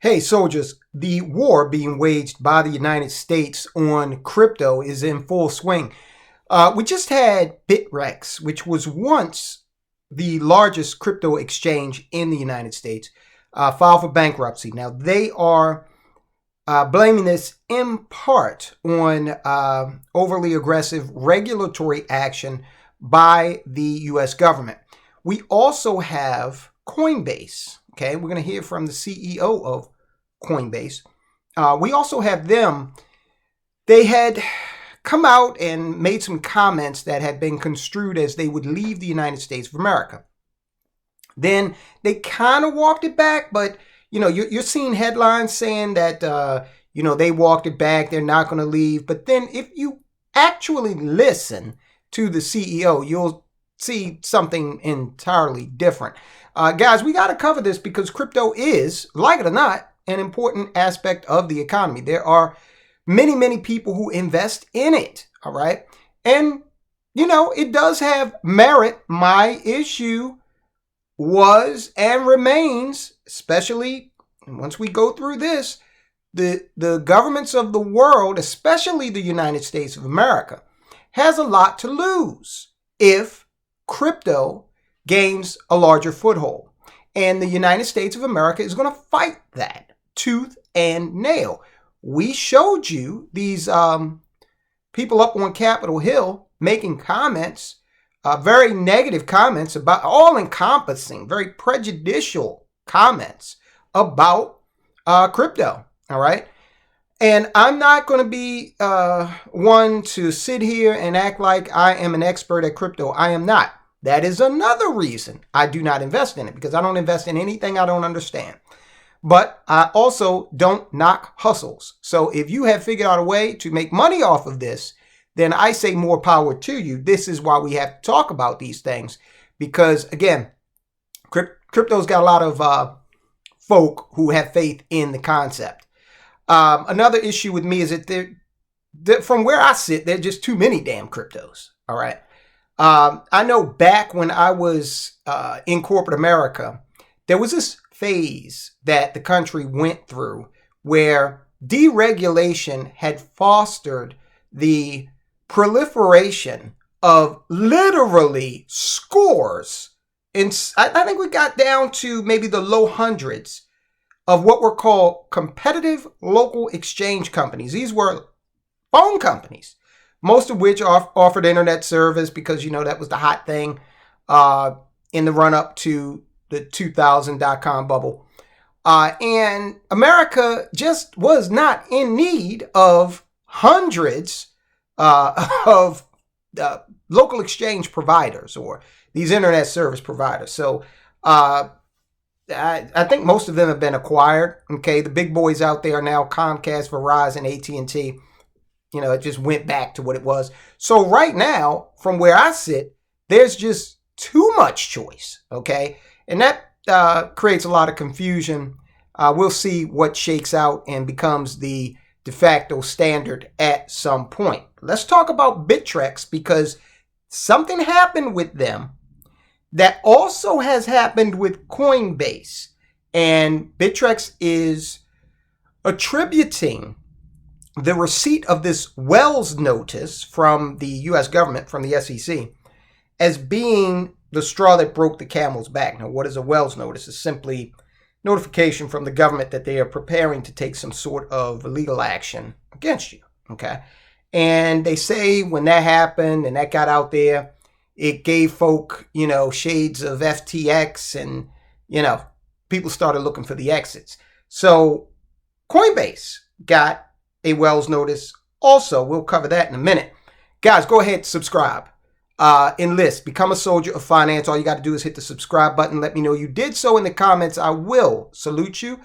Hey, soldiers, the war being waged by the United States on crypto is in full swing. We just had Bittrex, which was once the largest crypto exchange in the United States, file for bankruptcy. Now, they are blaming this in part on overly aggressive regulatory action by the U.S. government. We also have Coinbase. Okay, we're going to hear from the CEO of Coinbase. We also have them. They had come out and made some comments that had been construed as they would leave the United States of America. Then they kind of walked it back, but you're seeing headlines saying that they walked it back, they're not going to leave. But then if you actually listen to the CEO, you'll see something entirely different. Guys, we got to cover this because crypto is, like it or not, an important aspect of the economy. There are many, many people who invest in it. All right. And, it does have merit. My issue was and remains, especially once we go through this, the governments of the world, especially the United States of America, has a lot to lose if crypto gains a larger foothold. And the United States of America is going to fight that tooth and nail. We showed you these people up on Capitol Hill making comments, very negative comments about all-encompassing, very prejudicial comments about crypto. All right. And I'm not going to be one to sit here and act like I am an expert at crypto. I am not. That is another reason I do not invest in it, because I don't invest in anything I don't understand. But I also don't knock hustles. So if you have figured out a way to make money off of this, then I say more power to you. This is why we have to talk about these things, because again, crypto's got a lot of folk who have faith in the concept. Another issue with me is that from where I sit, there are just too many damn cryptos. All right. I know back when I was in corporate America, there was this phase that the country went through where deregulation had fostered the proliferation of literally scores. And I think we got down to maybe the low hundreds of what were called competitive local exchange companies. These were phone companies, most of which offered internet service because, that was the hot thing in the run-up to the 2000 dot-com bubble. And America just was not in need of hundreds of local exchange providers or these internet service providers. So I think most of them have been acquired. Okay, the big boys out there are now Comcast, Verizon, AT&T. It just went back to what it was. So right now, from where I sit, there's just too much choice. Okay, and that creates a lot of confusion. We'll see what shakes out and becomes the de facto standard at some point. Let's talk about Bittrex, because something happened with them that also has happened with Coinbase. And Bittrex is attributing the receipt of this Wells notice from the U.S. government, from the SEC, as being the straw that broke the camel's back. Now, what is a Wells notice? It's simply notification from the government that they are preparing to take some sort of legal action against you. Okay. And they say when that happened and that got out there, it gave folk, shades of FTX, and, people started looking for the exits. So Coinbase got a Wells notice also. We'll cover that in a minute. Guys, go ahead, subscribe, enlist, become a soldier of finance. All you got to do is hit the subscribe button. Let me know you did so in the comments. I will salute you.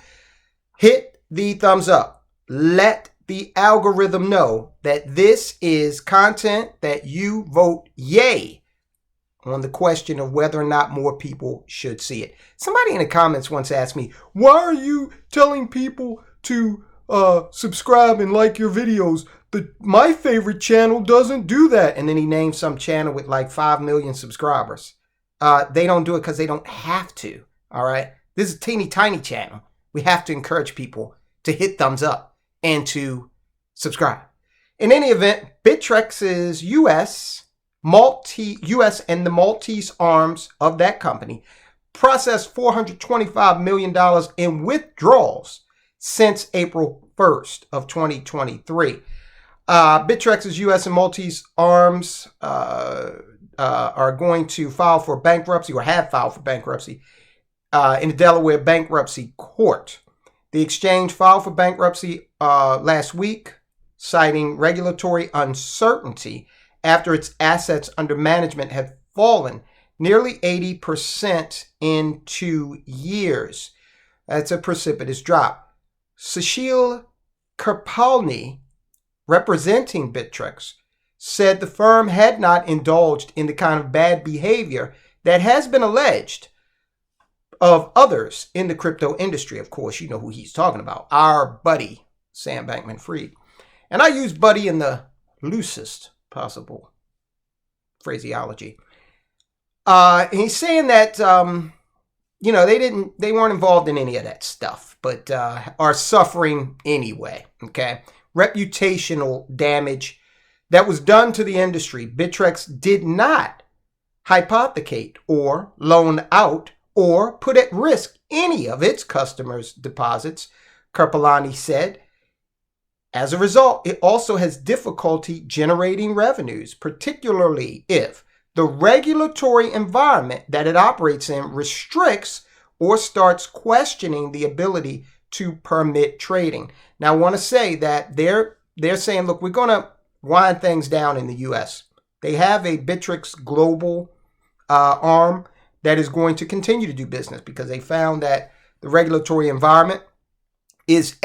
Hit the thumbs up. Let the algorithm know that this is content that you vote yay on the question of whether or not more people should see it. Somebody in the comments once asked me, why are you telling people to subscribe and like your videos? My favorite channel doesn't do that. And then he named some channel with like 5 million subscribers. They don't do it because they don't have to. All right. This is a teeny tiny channel. we have to encourage people to hit thumbs up and to subscribe. In any event, Bittrex's U.S. and the Maltese arms of that company processed $425 million in withdrawals since April 1st of 2023. Bittrex's U.S. and Maltese arms are going to file for bankruptcy, or have filed for bankruptcy, in the Delaware Bankruptcy Court. The exchange filed for bankruptcy last week, citing regulatory uncertainty after its assets under management had fallen nearly 80% in 2 years. That's a precipitous drop. Sushil Kripalani, representing Bittrex, said the firm had not indulged in the kind of bad behavior that has been alleged of others in the crypto industry. Of course, you know who he's talking about, our buddy, Sam Bankman-Fried. And I use buddy in the loosest possible phraseology. And he's saying that, they weren't involved in any of that stuff, but are suffering anyway, okay? Reputational damage that was done to the industry. Bittrex did not hypothecate or loan out or put at risk any of its customers' deposits, Kripalani said. As a result, it also has difficulty generating revenues, particularly if the regulatory environment that it operates in restricts or starts questioning the ability to permit trading. Now, I want to say that they're saying, look, we're going to wind things down in the U.S. They have a Bittrex global arm that is going to continue to do business because they found that the regulatory environment is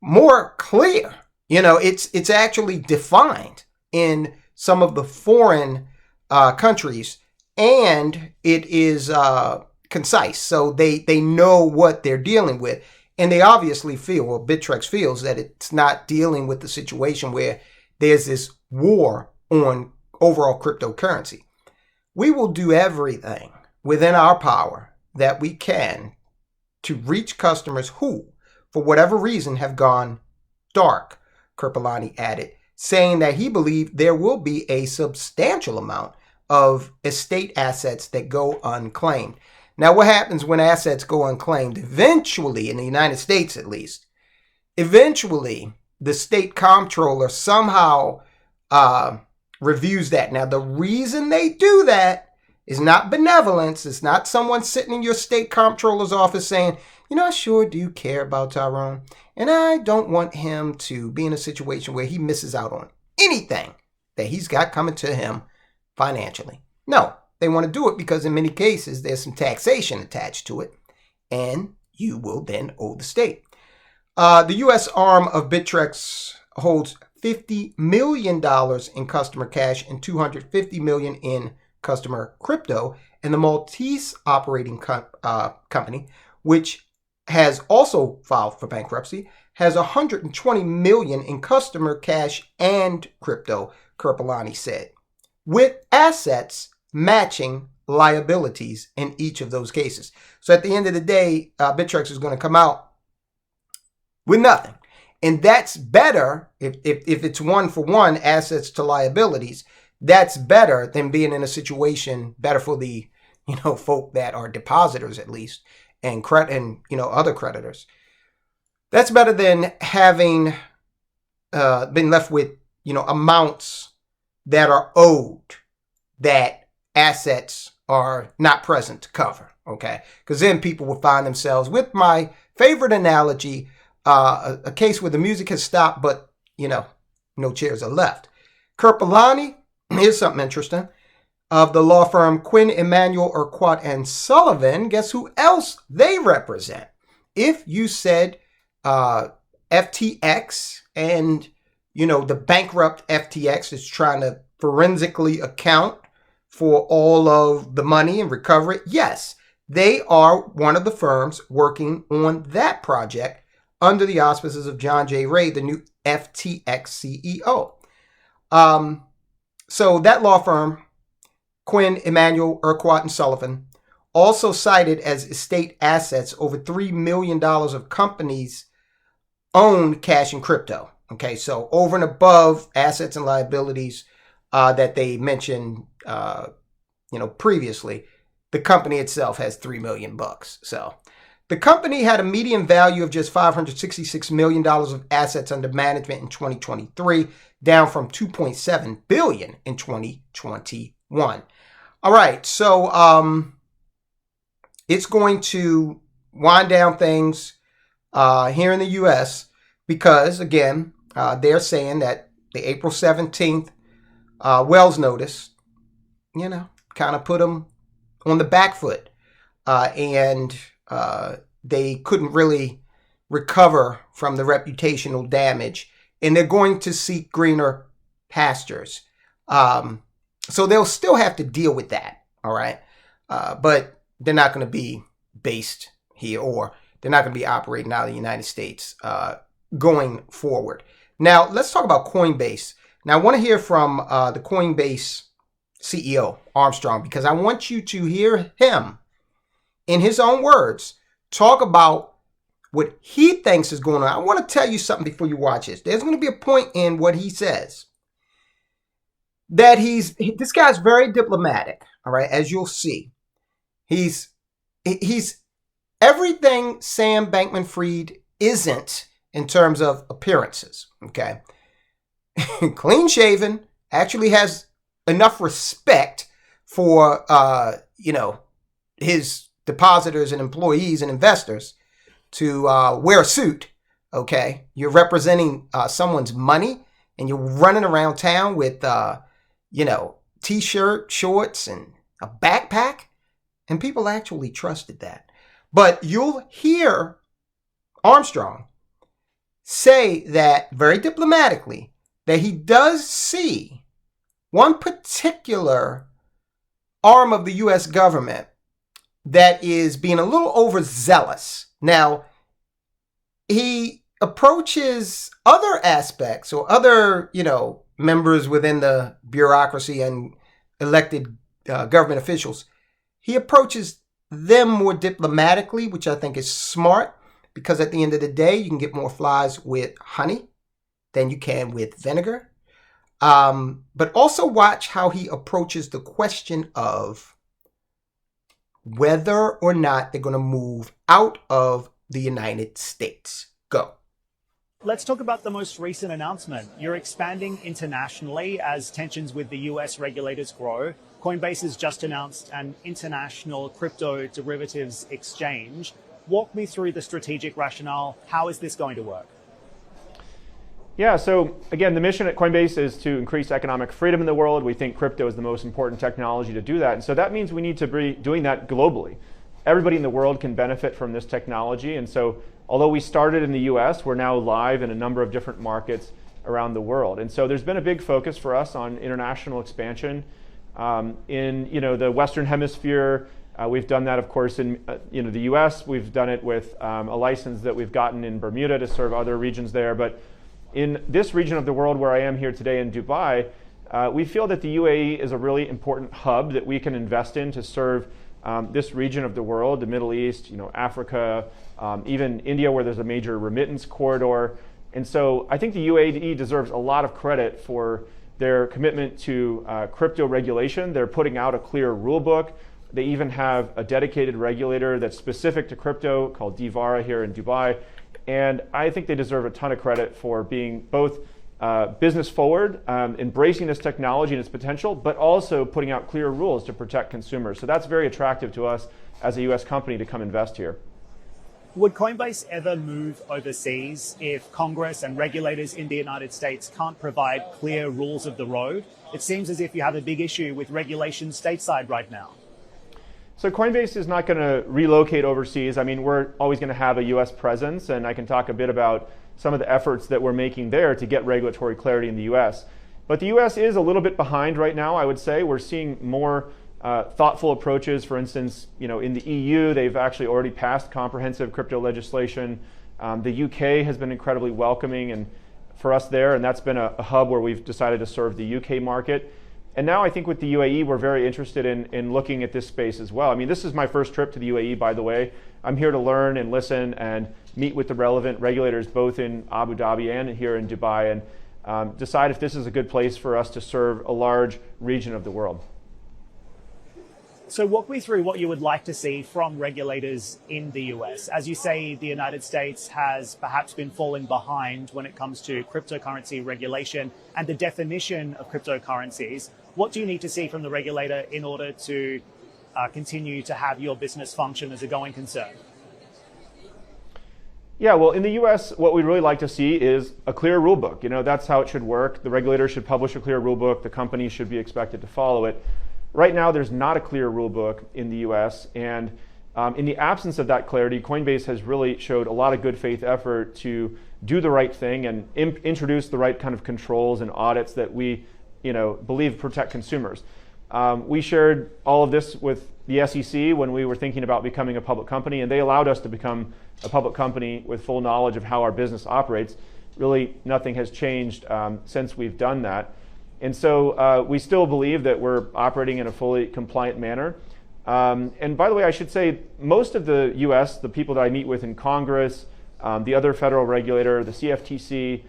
more clear. It's actually defined in some of the foreign countries, and it is concise. So they know what they're dealing with. And they obviously feel, or Bittrex feels, that it's not dealing with the situation where there's this war on overall cryptocurrency. We will do everything within our power that we can to reach customers who, for whatever reason, have gone dark, Kripalani added, saying that he believed there will be a substantial amount of estate assets that go unclaimed. Now, what happens when assets go unclaimed? Eventually, in the United States at least, eventually the state comptroller somehow reviews that. Now, the reason they do that is not benevolence. It's not someone sitting in your state comptroller's office saying, I sure do care about Tyrone, and I don't want him to be in a situation where he misses out on anything that he's got coming to him financially. No, they want to do it because in many cases there's some taxation attached to it, and you will then owe the state. The U.S. arm of Bittrex holds $50 million in customer cash and $250 million in customer crypto, and the Maltese operating company, which has also filed for bankruptcy, has $120 million in customer cash and crypto, Kripalani said, with assets matching liabilities in each of those cases. So at the end of the day, Bittrex is going to come out with nothing. And that's better if it's one for one, assets to liabilities. That's better than being in a situation, better for the folk that are depositors at least, and other creditors. That's better than having been left with amounts that are owed that assets are not present to cover. Okay, because then people will find themselves with my favorite analogy, a case where the music has stopped, but no chairs are left. Kripalani, here's something interesting. Of the law firm Quinn, Emanuel, Urquhart & Sullivan, guess who else they represent? If you said FTX and, the bankrupt FTX is trying to forensically account for all of the money and recover it, yes, they are one of the firms working on that project under the auspices of John J. Ray, the new FTX CEO. So that law firm, Quinn, Emanuel, Urquhart & Sullivan, also cited as estate assets over $3 million of companies own cash and crypto. Okay, so over and above assets and liabilities that they mentioned, previously, the company itself has $3 million bucks. So the company had a median value of just $566 million of assets under management in 2023, down from $2.7 billion in 2021. All right, so it's going to wind down things here in the U.S. because, again, they're saying that the April 17th Wells notice, kind of put them on the back foot. And they couldn't really recover from the reputational damage. And they're going to seek greener pastures. So they'll still have to deal with that, all right? But they're not going to be based here, or they're not going to be operating out of the United States going forward. Now, let's talk about Coinbase. Now, I want to hear from the Coinbase CEO, Armstrong, because I want you to hear him, in his own words, talk about what he thinks is going on. I want to tell you something before you watch this. There's going to be a point in what he says that this guy's very diplomatic, all right, as you'll see. He's everything Sam Bankman-Fried isn't in terms of appearances, okay? Clean shaven, actually has enough respect for, his depositors and employees and investors to wear a suit, okay? You're representing someone's money, and you're running around town with, T-shirt, shorts, and a backpack, and people actually trusted that. But you'll hear Armstrong say that very diplomatically that he does see one particular arm of the U.S. government that is being a little overzealous. Now, he approaches other aspects or other, members within the bureaucracy and elected government officials. He approaches them more diplomatically, which I think is smart, because at the end of the day, you can get more flies with honey than you can with vinegar. But also watch how he approaches the question of whether or not they're going to move out of the United States. Go. Let's talk about the most recent announcement. You're expanding internationally as tensions with the US regulators grow. Coinbase has just announced an international crypto derivatives exchange. Walk me through the strategic rationale. How is this going to work? Yeah, so again, the mission at Coinbase is to increase economic freedom in the world. We think crypto is the most important technology to do that. And so that means we need to be doing that globally. Everybody in the world can benefit from this technology. And so although we started in the US, we're now live in a number of different markets around the world. And so there's been a big focus for us on international expansion. In the Western Hemisphere, we've done that, of course, in the US. We've done it with a license that we've gotten in Bermuda to serve other regions there. But in this region of the world where I am here today in Dubai, we feel that the UAE is a really important hub that we can invest in to serve this region of the world, the Middle East, Africa, even India, where there's a major remittance corridor. And so I think the UAE deserves a lot of credit for their commitment to crypto regulation. They're putting out a clear rule book. They even have a dedicated regulator that's specific to crypto called DVARA here in Dubai. And I think they deserve a ton of credit for being both business forward, embracing this technology and its potential, but also putting out clear rules to protect consumers. So that's very attractive to us as a US company to come invest here. Would Coinbase ever move overseas if Congress and regulators in the United States can't provide clear rules of the road? It seems as if you have a big issue with regulation stateside right now. So Coinbase is not going to relocate overseas. I mean, we're always going to have a US presence, and I can talk a bit about some of the efforts that we're making there to get regulatory clarity in the US. But the US is a little bit behind right now, I would say. We're seeing more thoughtful approaches. For instance, in the EU, they've actually already passed comprehensive crypto legislation. The UK has been incredibly welcoming and for us there, and that's been a hub where we've decided to serve the UK market. And now I think with the UAE, we're very interested in looking at this space as well. I mean, this is my first trip to the UAE, by the way. I'm here to learn and listen and meet with the relevant regulators, both in Abu Dhabi and here in Dubai, and decide if this is a good place for us to serve a large region of the world. So walk me through what you would like to see from regulators in the US. As you say, the United States has perhaps been falling behind when it comes to cryptocurrency regulation and the definition of cryptocurrencies. What do you need to see from the regulator in order to continue to have your business function as a going concern? Yeah, well, in the US, what we'd really like to see is a clear rule book. You know, that's how it should work. The regulator should publish a clear rule book. The companies should be expected to follow it. Right now, there's not a clear rule book in the US, and in the absence of that clarity, Coinbase has really showed a lot of good faith effort to do the right thing and introduce the right kind of controls and audits that we, believe protect consumers. We shared all of this with the SEC when we were thinking about becoming a public company, and they allowed us to become a public company with full knowledge of how our business operates. Really, nothing has changed since we've done that. And so we still believe that we're operating in a fully compliant manner. And by the way, I should say, most of the US, the people that I meet with in Congress, the other federal regulator, the CFTC,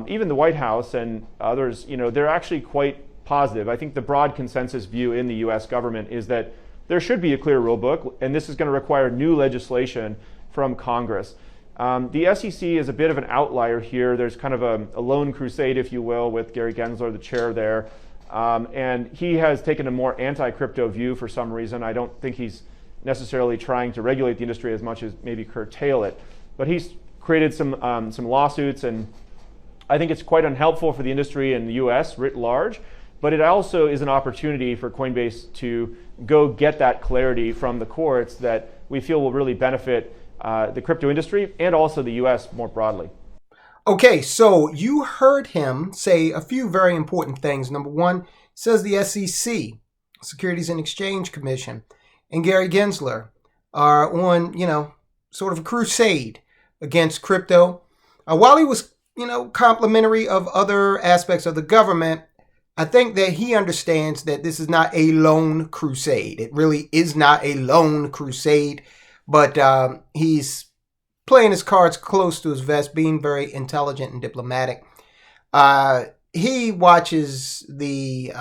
even the White House and others, they're actually quite positive. I think the broad consensus view in the US government is that there should be a clear rule book, and this is going to require new legislation from Congress. The SEC is a bit of an outlier here. There's kind of a lone crusade, if you will, with Gary Gensler, the chair there. And he has taken a more anti-crypto view for some reason. I don't think he's necessarily trying to regulate the industry as much as maybe curtail it. But he's created some lawsuits, and I think it's quite unhelpful for the industry in the US writ large. But it also is an opportunity for Coinbase to go get that clarity from the courts that we feel will really benefit the crypto industry and also the US more broadly. Okay, so you heard him say a few very important things. Number one, says the SEC, Securities and Exchange Commission, and Gary Gensler are on, sort of a crusade against crypto. While he was, complimentary of other aspects of the government, I think that he understands that this is not a lone crusade. It really is not a lone crusade. But he's playing his cards close to his vest, being very intelligent and diplomatic. He watches the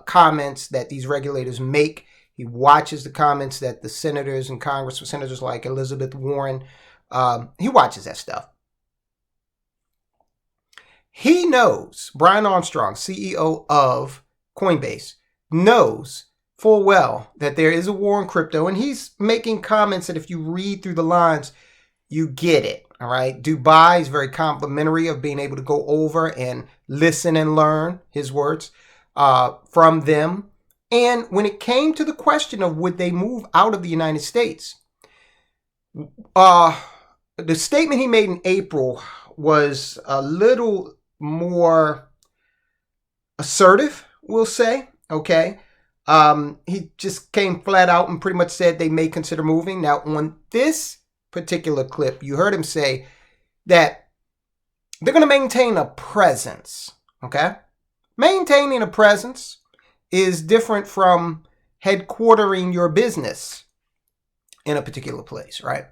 comments that these regulators make. He watches the comments that the senators and Congress, senators like Elizabeth Warren, he watches that stuff. He knows, Brian Armstrong, CEO of Coinbase, knows full well that there is a war on crypto, and he's making comments that if you read through the lines, you get it. All right. Dubai is very complimentary of being able to go over and listen and learn, his words, from them. And when it came to the question of would they move out of the United States, the statement he made in April was a little more assertive, we'll say. Okay. He just came flat out and pretty much said they may consider moving. Now, on this particular clip, you heard him say that they're going to maintain a presence. Okay. Maintaining a presence is different from headquartering your business in a particular place, right?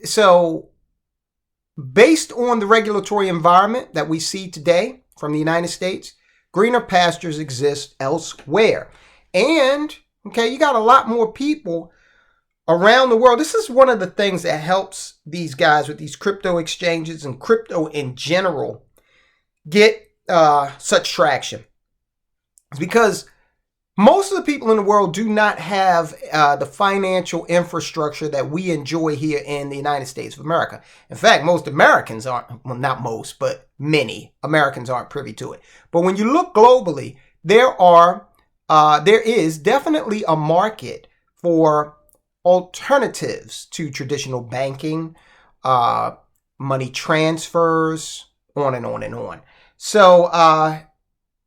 So based on the regulatory environment that we see today from the United States, greener pastures exist elsewhere. And, okay, you got a lot more people around the world. This is one of the things that helps these guys with these crypto exchanges and crypto in general get such traction. It's because most of the people in the world do not have the financial infrastructure that we enjoy here in the United States of America. In fact, most Americans aren't, well, not most, but many Americans aren't privy to it. But when you look globally, there is definitely a market for alternatives to traditional banking, money transfers, on and on and on. So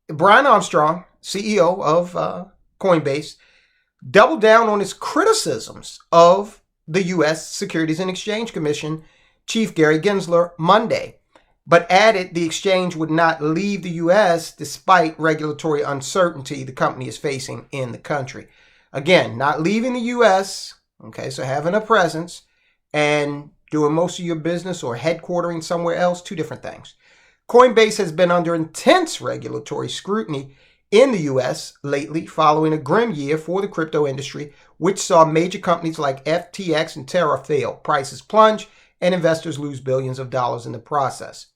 Brian Armstrong, CEO of Coinbase, doubled down on his criticisms of the U.S. Securities and Exchange Commission Chief Gary Gensler Monday. but added the exchange would not leave the U.S. despite regulatory uncertainty the company is facing in the country. Again, not leaving the U.S., okay, so having a presence and doing most of your business or headquartering somewhere else, two different things. Coinbase has been under intense regulatory scrutiny in the U.S. lately following a grim year for the crypto industry, which saw major companies like FTX and Terra fail, prices plunge, and investors lose billions of dollars in the process.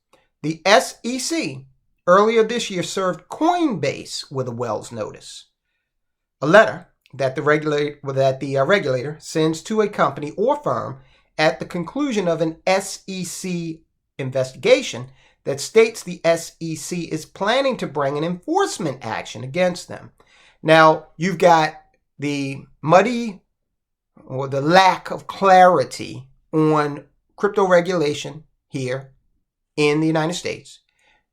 The SEC earlier this year served Coinbase with a Wells notice, a letter that the regulator sends to a company or firm at the conclusion of an SEC investigation that states the SEC is planning to bring an enforcement action against them. Now, you've got the muddy or the lack of clarity on crypto regulation here in the United States.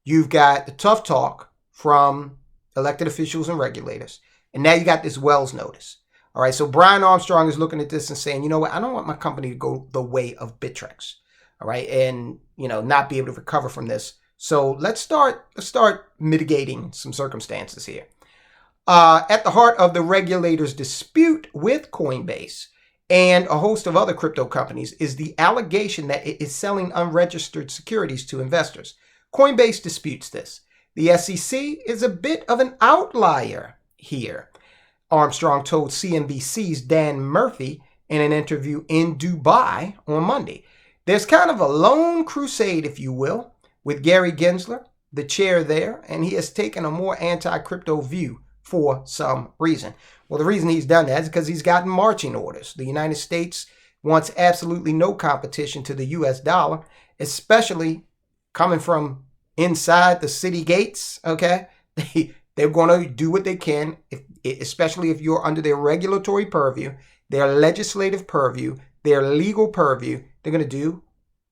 You've got the tough talk from elected officials and regulators. And now you got this Wells notice. All right, so Brian Armstrong is looking at this and saying, you know what, I don't want my company to go the way of Bittrex. All right, and not be able to recover from this. So let's start mitigating some circumstances here. At the heart of the regulator's dispute with Coinbase and a host of other crypto companies is the allegation that it is selling unregistered securities to investors. Coinbase disputes this. The SEC is a bit of an outlier here, Armstrong told CNBC's Dan Murphy in an interview in Dubai on Monday. There's kind of a lone crusade, if you will, with Gary Gensler, the chair there, and he has taken a more anti-crypto view for some reason. Well, the reason he's done that is because he's gotten marching orders. The United States wants absolutely no competition to the U.S. dollar, especially coming from inside the city gates, okay? They're going to do what they can, especially if you're under their regulatory purview, their legislative purview, their legal purview. They're going to do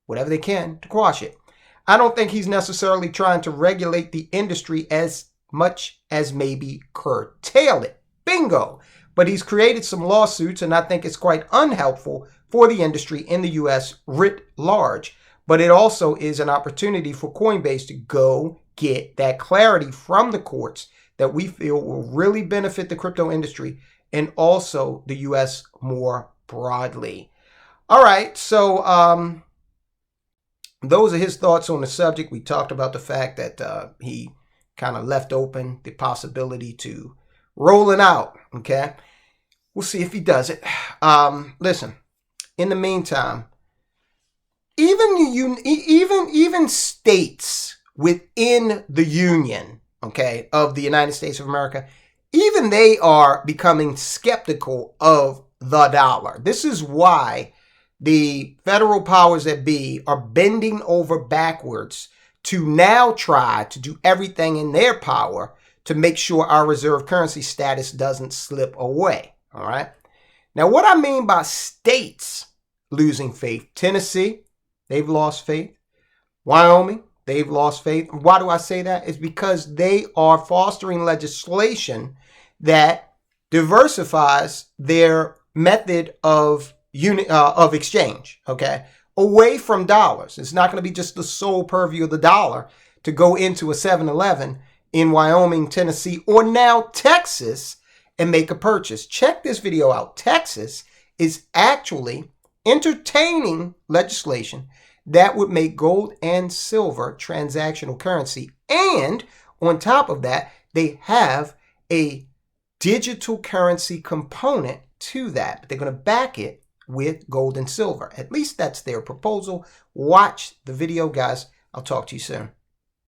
whatever they can to quash it. I don't think he's necessarily trying to regulate the industry as much as maybe curtail it. Bingo! But he's created some lawsuits, and I think it's quite unhelpful for the industry in the U.S. writ large. But it also is an opportunity for Coinbase to go get that clarity from the courts that we feel will really benefit the crypto industry and also the U.S. more broadly. All right, so those are his thoughts on the subject. We talked about the fact that he kind of left open the possibility to roll it out, okay? We'll see if he does it. Listen, in the meantime, even states within the union, okay, of the United States of America, even they are becoming skeptical of the dollar. This is why the federal powers that be are bending over backwards to now try to do everything in their power to make sure our reserve currency status doesn't slip away. All right. Now, what I mean by states losing faith, Tennessee, they've lost faith. Wyoming, they've lost faith. Why do I say that? It's because they are fostering legislation that diversifies their method of exchange, okay, away from dollars. It's not going to be just the sole purview of the dollar to go into a 7-Eleven in Wyoming, Tennessee, or now Texas and make a purchase. Check this video out. Texas is actually entertaining legislation that would make gold and silver transactional currency. And on top of that, they have a digital currency component to that. But they're going to back it with gold and silver. At least that's their proposal. Watch the video, guys. I'll talk to you soon.